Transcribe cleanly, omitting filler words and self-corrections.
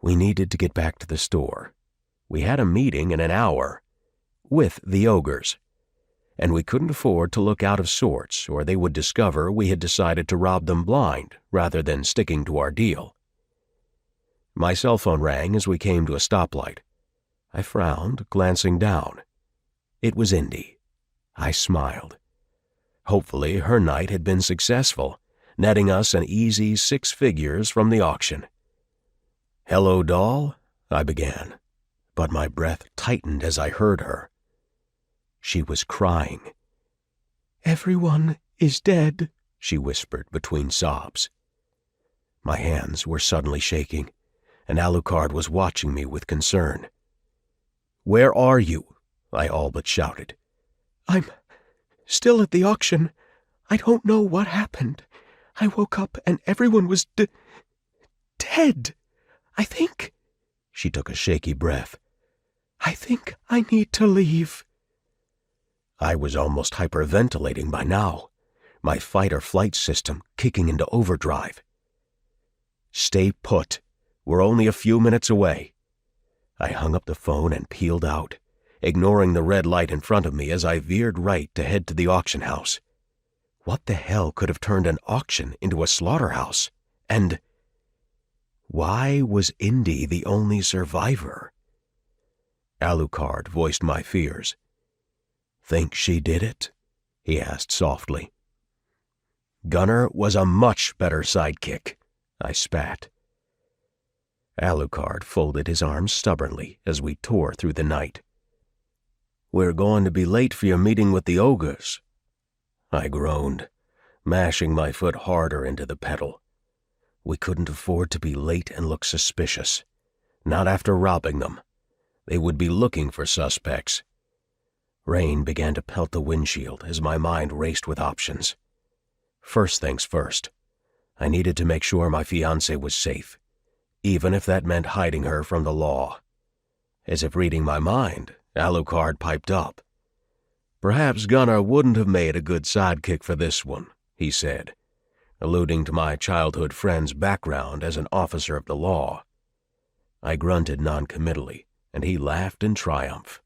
We needed to get back to the store. We had a meeting in an hour with the ogres, and we couldn't afford to look out of sorts or they would discover we had decided to rob them blind rather than sticking to our deal. My cell phone rang as we came to a stoplight. I frowned, glancing down. It was Indy. I smiled. Hopefully her night had been successful, netting us an easy 6 figures from the auction. "Hello, doll," I began, but my breath tightened as I heard her. She was crying. "Everyone is dead," she whispered between sobs. My hands were suddenly shaking, and Alucard was watching me with concern. "Where are you?" I all but shouted. "I'm still at the auction. I don't know what happened. I woke up and everyone was dead. I think," she took a shaky breath, "I think I need to leave." I was almost hyperventilating by now, my fight-or-flight system kicking into overdrive. "Stay put. We're only a few minutes away." I hung up the phone and peeled out, ignoring the red light in front of me as I veered right to head to the auction house. What the hell could have turned an auction into a slaughterhouse? And why was Indy the only survivor? Alucard voiced my fears. "Think she did it?" he asked softly. "Gunnar was a much better sidekick," I spat. Alucard folded his arms stubbornly as we tore through the night. "We're going to be late for your meeting with the ogres," I groaned, mashing my foot harder into the pedal. We couldn't afford to be late and look suspicious. Not after robbing them. They would be looking for suspects. Rain began to pelt the windshield as my mind raced with options. First things first, I needed to make sure my fiancée was safe, even if that meant hiding her from the law. As if reading my mind, Alucard piped up. "Perhaps Gunnar wouldn't have made a good sidekick for this one," he said, alluding to my childhood friend's background as an officer of the law. I grunted noncommittally, and he laughed in triumph.